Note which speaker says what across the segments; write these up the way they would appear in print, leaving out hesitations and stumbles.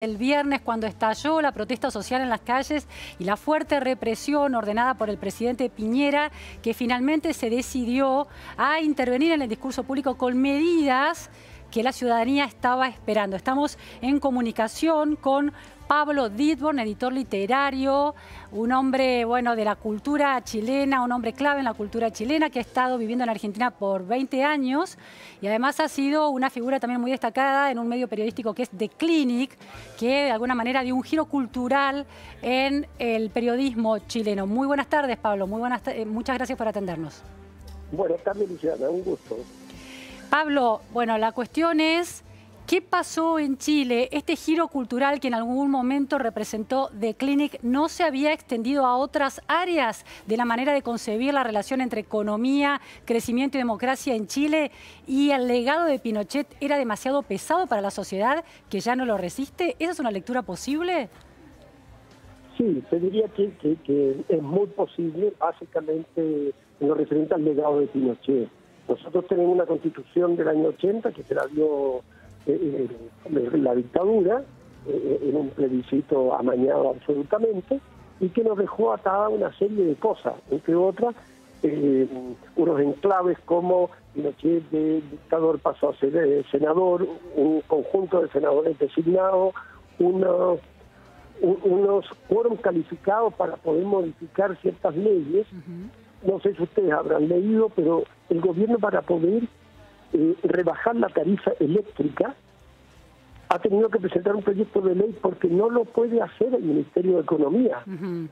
Speaker 1: El viernes, cuando estalló la protesta social en las calles y la fuerte represión ordenada por el presidente Piñera, que finalmente se decidió a intervenir en el discurso público con medidas que la ciudadanía estaba esperando. Estamos en comunicación con Pablo Ditborn, editor literario, un hombre, bueno, de la cultura chilena, un hombre clave en la cultura chilena que ha estado viviendo en Argentina por 20 años y además ha sido una figura también muy destacada en un medio periodístico que es The Clinic, que de alguna manera dio un giro cultural en el periodismo chileno. Muy buenas tardes, Pablo. Muchas gracias por atendernos.
Speaker 2: Buenas tardes, Luciana. Un gusto.
Speaker 1: Pablo, bueno, la cuestión es, ¿qué pasó en Chile? Este giro cultural que en algún momento representó The Clinic, ¿no se había extendido a otras áreas de la manera de concebir la relación entre economía, crecimiento y democracia en Chile? ¿Y el legado de Pinochet era demasiado pesado para la sociedad que ya no lo resiste? ¿Esa es una lectura posible?
Speaker 2: Sí, te diría que es muy posible, básicamente en lo referente al legado de Pinochet. Nosotros tenemos una constitución del año 80 que se la dio la dictadura en un plebiscito amañado absolutamente y que nos dejó atada una serie de cosas, entre otras unos enclaves como Pinochet de dictador pasó a ser senador, un conjunto de senadores designados, unos quórum calificados para poder modificar ciertas leyes. No sé si ustedes habrán leído, pero el gobierno, para poder rebajar la tarifa eléctrica, ha tenido que presentar un proyecto de ley porque no lo puede hacer el Ministerio de Economía.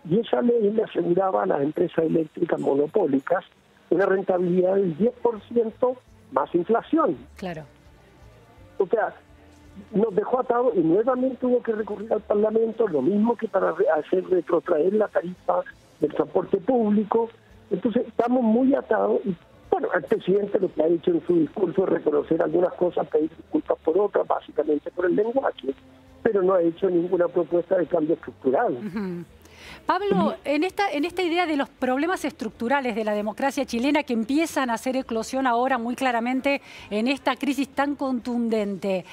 Speaker 2: Y esa ley le aseguraba a las empresas eléctricas monopólicas una rentabilidad del 10% más inflación.
Speaker 1: Claro.
Speaker 2: O sea, nos dejó atados y nuevamente hubo que recurrir al Parlamento, lo mismo que para hacer retrotraer la tarifa del transporte público. Entonces estamos muy atados y bueno, el presidente lo que ha hecho en su discurso es reconocer algunas cosas, pedir disculpas por otras, básicamente por el lenguaje, pero no ha hecho ninguna propuesta de cambio estructural.
Speaker 1: Pablo, en esta idea de los problemas estructurales de la democracia chilena que empiezan a hacer eclosión ahora muy claramente en esta crisis tan contundente,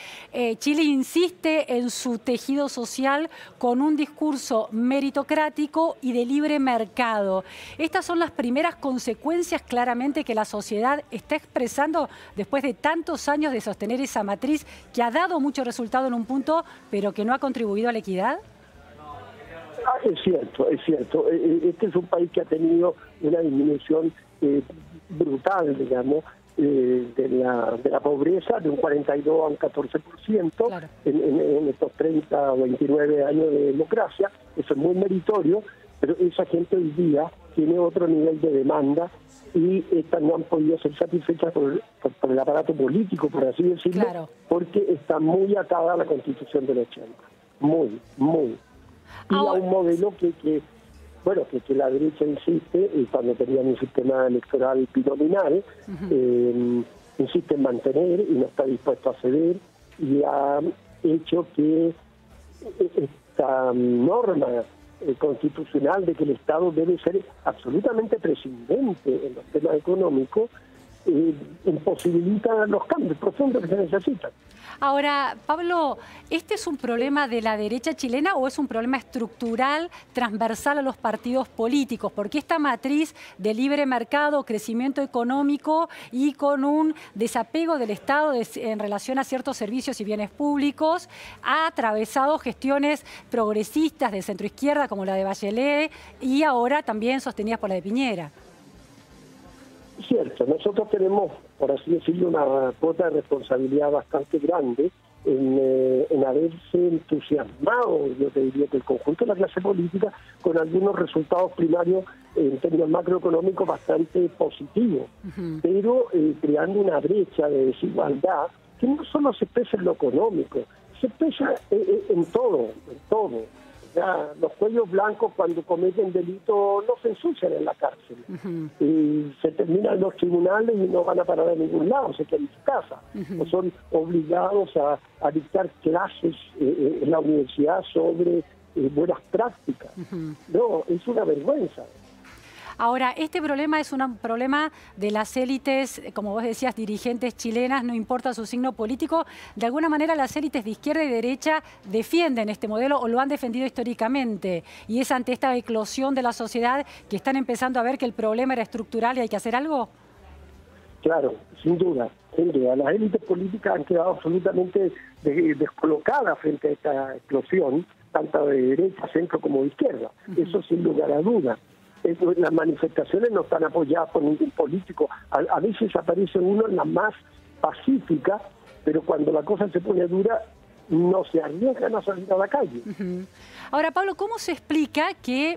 Speaker 1: Chile insiste en su tejido social con un discurso meritocrático y de libre mercado. Estas son las primeras consecuencias claramente que la sociedad está expresando después de tantos años de sostener esa matriz que ha dado mucho resultado en un punto, pero que no ha contribuido a la equidad.
Speaker 2: Es cierto, es cierto. Este es un país que ha tenido una disminución brutal, digamos, de la pobreza, de un 42 a un 14%, claro, en estos 30 o 29 años de democracia. Eso es muy meritorio, pero esa gente hoy día tiene otro nivel de demanda y estas no han podido ser satisfechas por el aparato político, por así decirlo, claro, porque está muy atada a la Constitución del 80. Muy. Y a un modelo que la derecha insiste, y cuando tenían un sistema electoral binominal, insiste en mantener y no está dispuesto a ceder, y ha hecho que esta norma constitucional de que el Estado debe ser absolutamente prescindente en los temas económicos, imposibilita los cambios profundos que se necesitan.
Speaker 1: Ahora, Pablo, ¿este es un problema de la derecha chilena o es un problema estructural, transversal a los partidos políticos? Porque esta matriz de libre mercado, crecimiento económico y con un desapego del Estado en relación a ciertos servicios y bienes públicos ha atravesado gestiones progresistas de centroizquierda como la de Bachelet y ahora también sostenidas por la de Piñera.
Speaker 2: Cierto, nosotros tenemos, por así decirlo, una cuota de responsabilidad bastante grande en haberse entusiasmado, yo te diría que el conjunto de la clase política, con algunos resultados primarios en términos macroeconómicos bastante positivos, pero creando una brecha de desigualdad que no solo se expresa en lo económico, se expresa en todo. Ya, los cuellos blancos cuando cometen delitos no se ensucian en la cárcel. Se terminan los tribunales y no van a parar a ningún lado, se quedan en su casa. O son obligados a dictar clases en la universidad sobre buenas prácticas. No, es una vergüenza.
Speaker 1: Ahora, este problema es un problema de las élites, como vos decías, dirigentes chilenas, no importa su signo político. De alguna manera las élites de izquierda y derecha defienden este modelo o lo han defendido históricamente. Y es ante esta eclosión de la sociedad que están empezando a ver que el problema era estructural y hay que hacer algo.
Speaker 2: Claro, sin duda, sin duda. Las élites políticas han quedado absolutamente descolocadas frente a esta explosión, tanto de derecha, centro como de izquierda. Eso sin lugar a dudas. Las manifestaciones no están apoyadas por ningún político. A veces aparece uno en la más pacífica, pero cuando la cosa se pone dura, no se arriesgan a salir a la calle.
Speaker 1: Ahora, Pablo, ¿cómo se explica que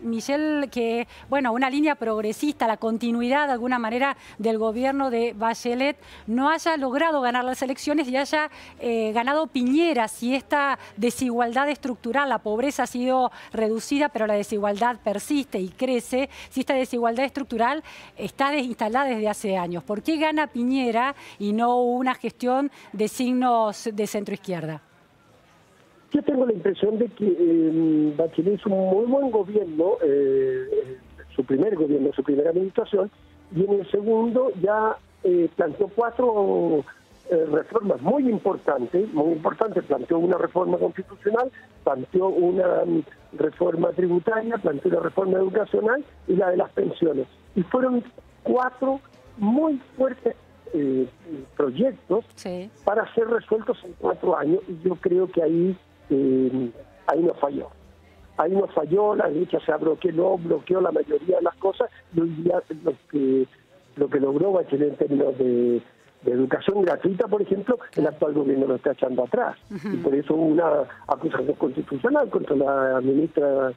Speaker 1: bueno, una línea progresista, la continuidad de alguna manera del gobierno de Bachelet, no haya logrado ganar las elecciones y haya ganado Piñera? Si esta desigualdad estructural, la pobreza ha sido reducida, pero la desigualdad persiste y crece, si esta desigualdad estructural está instalada desde hace años, ¿por qué gana Piñera y no una gestión de signos de centro-izquierda?
Speaker 2: Yo tengo la impresión de que Bachelet hizo un muy buen gobierno, su primer gobierno, su primera administración, y en el segundo ya planteó 4 reformas muy importantes. Planteó una reforma constitucional, planteó una reforma tributaria, planteó una reforma educacional y la de las pensiones. Y fueron 4 muy fuertes proyectos para ser resueltos en 4 años, y yo creo que ahí no falló. Ahí no falló, la derecha se bloqueó la mayoría de las cosas, y hoy día lo que logró Bachelet en términos de educación gratuita, por ejemplo, el actual gobierno lo está echando atrás. Y por eso hubo una acusación constitucional contra la ministra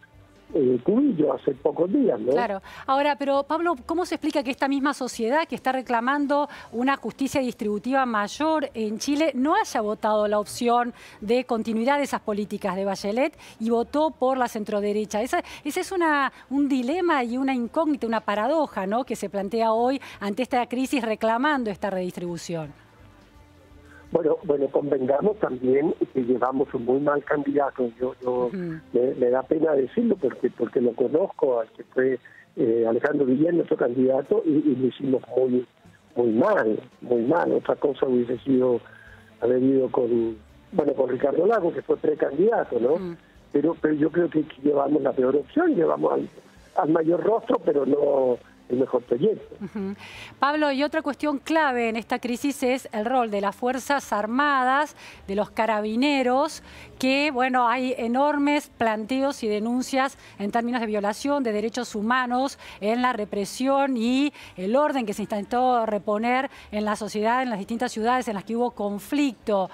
Speaker 2: Cubillo hace pocos días, ¿no?
Speaker 1: Claro. Ahora, pero Pablo, ¿cómo se explica que esta misma sociedad que está reclamando una justicia distributiva mayor en Chile no haya votado la opción de continuidad de esas políticas de Bachelet y votó por la centroderecha? Ese es un dilema y una incógnita, una paradoja, ¿no?, que se plantea hoy ante esta crisis reclamando esta redistribución.
Speaker 2: Bueno, convengamos también que llevamos un muy mal candidato. Me da pena decirlo porque lo conozco, al que fue Alejandro Guillén, nuestro candidato, y lo hicimos muy mal. Otra cosa hubiese sido haber ido con Ricardo Lagos, que fue precandidato, ¿no? Pero yo creo que llevamos la peor opción, llevamos al mayor rostro, pero no el mejor proyecto.
Speaker 1: Pablo, y otra cuestión clave en esta crisis es el rol de las Fuerzas Armadas, de los carabineros, que, bueno, hay enormes planteos y denuncias en términos de violación de derechos humanos, en la represión y el orden que se intentó reponer en la sociedad, en las distintas ciudades en las que hubo conflicto.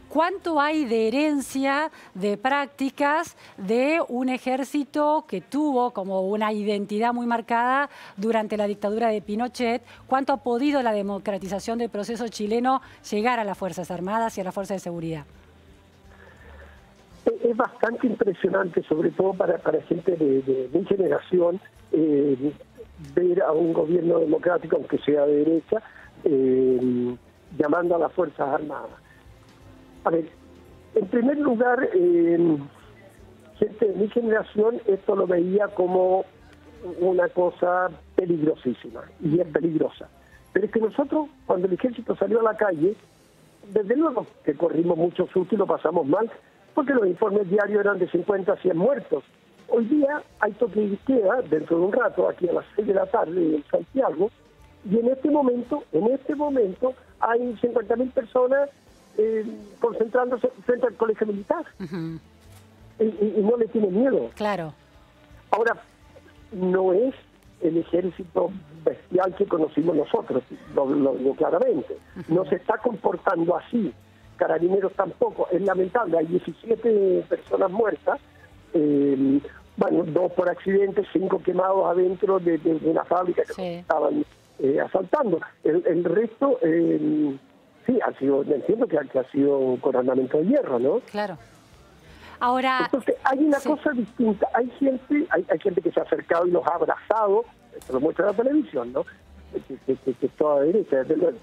Speaker 1: ¿Cuánto hay de herencia, de prácticas de un ejército que tuvo como una identidad muy marcada durante la dictadura de Pinochet? ¿Cuánto ha podido la democratización del proceso chileno llegar a las Fuerzas Armadas y a las Fuerzas de Seguridad?
Speaker 2: Es bastante impresionante, sobre todo para gente de mi generación, ver a un gobierno democrático, aunque sea de derecha, llamando a las Fuerzas Armadas. A ver, en primer lugar, gente de mi generación esto lo veía como una cosa peligrosísima, y es peligrosa. Pero es que nosotros, cuando el ejército salió a la calle, desde luego que corrimos mucho susto y lo pasamos mal, porque los informes diarios eran de 50 a 100 muertos. Hoy día hay toque de queda, dentro de un rato, aquí a las 6 de la tarde en Santiago, y en este momento hay 50.000 personas concentrándose frente al colegio militar. Y no le tiene miedo.
Speaker 1: Claro.
Speaker 2: Ahora, no es el ejército bestial que conocimos nosotros, lo claramente. No se está comportando así. Carabineros tampoco. Es lamentable. Hay 17 personas muertas, 2 por accidente, 5 quemados adentro de una fábrica que estaban asaltando. El resto... sí, entiendo que ha sido con armamento de hierro, ¿no?
Speaker 1: Claro. Ahora...
Speaker 2: Entonces, hay una cosa distinta. Hay gente que se ha acercado y los ha abrazado, esto lo muestra la televisión, ¿no? Que es toda derecha, desde luego.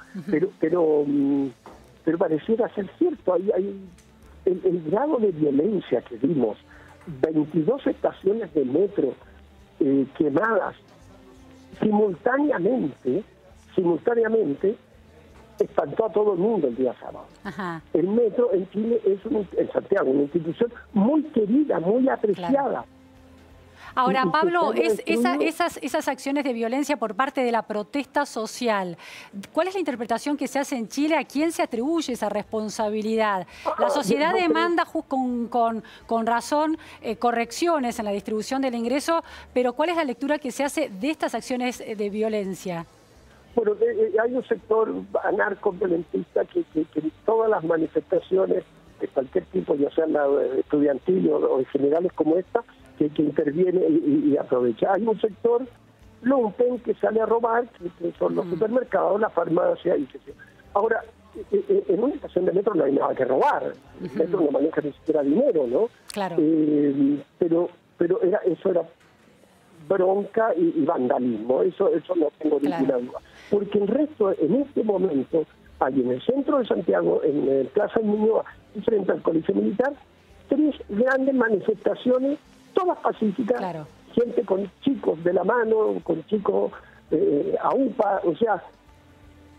Speaker 2: Pero pareciera ser cierto. Hay el grado de violencia que vimos, 22 estaciones de metro quemadas, simultáneamente espantó a todo el mundo el día sábado.
Speaker 1: Ajá.
Speaker 2: El metro en Chile es en Santiago, una institución muy querida, muy apreciada.
Speaker 1: Claro. Ahora, Pablo, esas acciones de violencia por parte de la protesta social, ¿cuál es la interpretación que se hace en Chile? ¿A quién se atribuye esa responsabilidad? La sociedad demanda con razón correcciones en la distribución del ingreso, pero ¿cuál es la lectura que se hace de estas acciones de violencia?
Speaker 2: Bueno, hay un sector anarco-violentista que todas las manifestaciones de cualquier tipo, ya sean estudiantil o generales como esta, que interviene y aprovecha. Hay un sector lumpen que sale a robar, que son los supermercados, la farmacia y qué sé. Ahora, en una estación de metro no hay nada que robar. El metro no maneja ni siquiera dinero, ¿no?
Speaker 1: Claro.
Speaker 2: Pero eso era bronca y vandalismo. Eso no tengo ninguna duda. Porque el resto, en este momento, hay en el centro de Santiago, en Plaza Ñuñoa, frente al Colegio Militar, 3 grandes manifestaciones, todas pacíficas, gente con chicos de la mano, con chicos a UPA, o sea,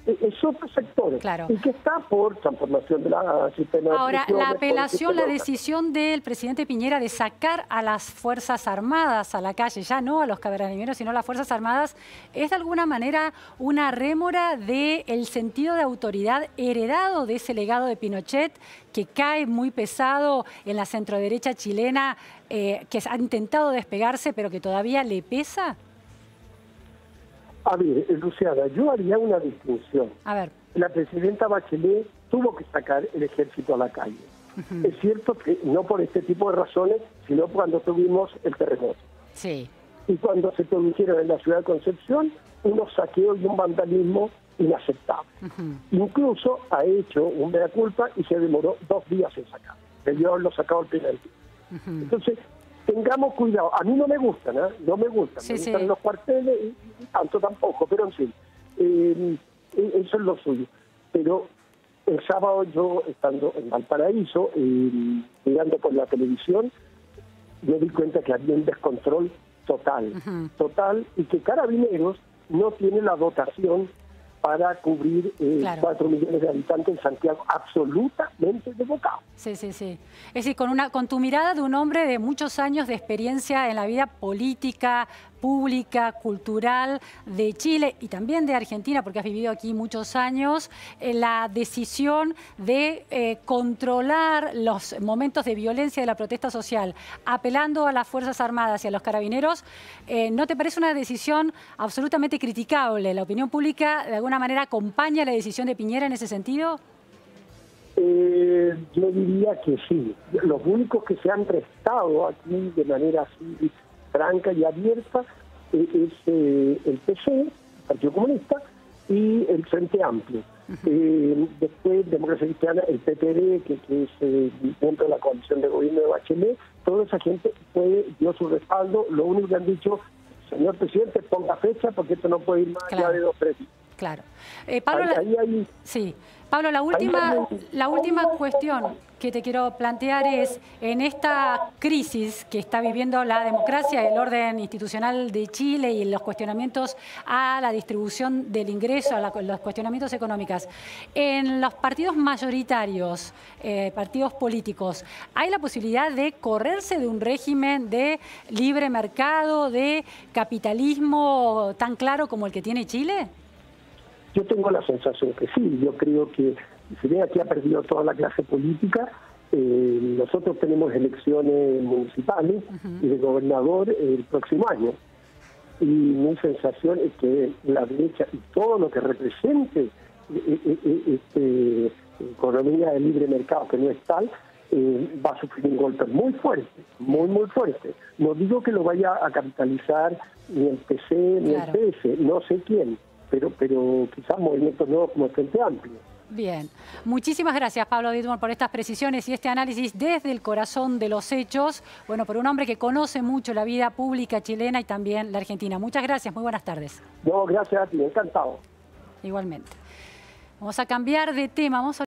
Speaker 2: es otro sector, y que está por transformación de la sistema.
Speaker 1: Ahora, la apelación, la decisión del presidente Piñera de sacar a las Fuerzas Armadas a la calle, ya no a los carabineros, sino a las Fuerzas Armadas, ¿es de alguna manera una rémora del sentido de autoridad heredado de ese legado de Pinochet, que cae muy pesado en la centroderecha chilena, que ha intentado despegarse, pero que todavía le pesa?
Speaker 2: A ver, Luciana, yo haría una distinción.
Speaker 1: A ver.
Speaker 2: La presidenta Bachelet tuvo que sacar el ejército a la calle. Es cierto que no por este tipo de razones, sino cuando tuvimos el terremoto.
Speaker 1: Sí.
Speaker 2: Y cuando se produjeron en la ciudad de Concepción unos saqueos y un vandalismo inaceptable. Incluso ha hecho un mea culpa y se demoró 2 días en sacar. Debió haberlo sacado el primer día. Entonces, tengamos cuidado. A mí no me gustan, no me gustan. Me gustan los cuarteles y tanto tampoco, pero en fin, eso es lo suyo. Pero el sábado yo, estando en Valparaíso, mirando por la televisión, me di cuenta que había un descontrol total, y que Carabineros no tiene la dotación para cubrir 4 millones de habitantes en Santiago, absolutamente desbocado.
Speaker 1: Sí, sí, sí. Es decir, con tu mirada de un hombre de muchos años de experiencia en la vida política, pública, cultural de Chile y también de Argentina, porque has vivido aquí muchos años, la decisión de controlar los momentos de violencia de la protesta social, apelando a las Fuerzas Armadas y a los carabineros, ¿no te parece una decisión absolutamente criticable? ¿La opinión pública de alguna manera acompaña la decisión de Piñera en ese sentido?
Speaker 2: Yo diría que sí. Los únicos que se han restado aquí de manera así franca y abierta es el PC, el Partido Comunista, y el Frente Amplio. Después, Democracia Cristiana, el PPD, que es dentro de la coalición de gobierno de Bachelet, toda esa gente dio su respaldo. Lo único que han dicho, señor presidente, ponga fecha porque esto no puede ir más allá de 2 o 3 días.
Speaker 1: Claro. Pablo, Pablo, la última cuestión que te quiero plantear es, en esta crisis que está viviendo la democracia, el orden institucional de Chile y los cuestionamientos a la distribución del ingreso, los cuestionamientos económicos, en los partidos mayoritarios, partidos políticos, ¿hay la posibilidad de correrse de un régimen de libre mercado, de capitalismo tan claro como el que tiene Chile?
Speaker 2: Yo tengo la sensación que sí. Yo creo que, si bien aquí ha perdido toda la clase política, nosotros tenemos elecciones municipales y de gobernador el próximo año. Y mi sensación es que la derecha y todo lo que represente economía de libre mercado, que no es tal, va a sufrir un golpe muy fuerte, muy fuerte. No digo que lo vaya a capitalizar ni el PC ni el PS, no sé quién. Pero quizás movimientos nuevos como el Frente Amplio.
Speaker 1: Bien. Muchísimas gracias, Pablo Dittborn, por estas precisiones y este análisis desde el corazón de los hechos. Bueno, por un hombre que conoce mucho la vida pública chilena y también la argentina. Muchas gracias, muy buenas tardes.
Speaker 2: No, gracias a ti, encantado.
Speaker 1: Igualmente. Vamos a cambiar de tema. Vamos a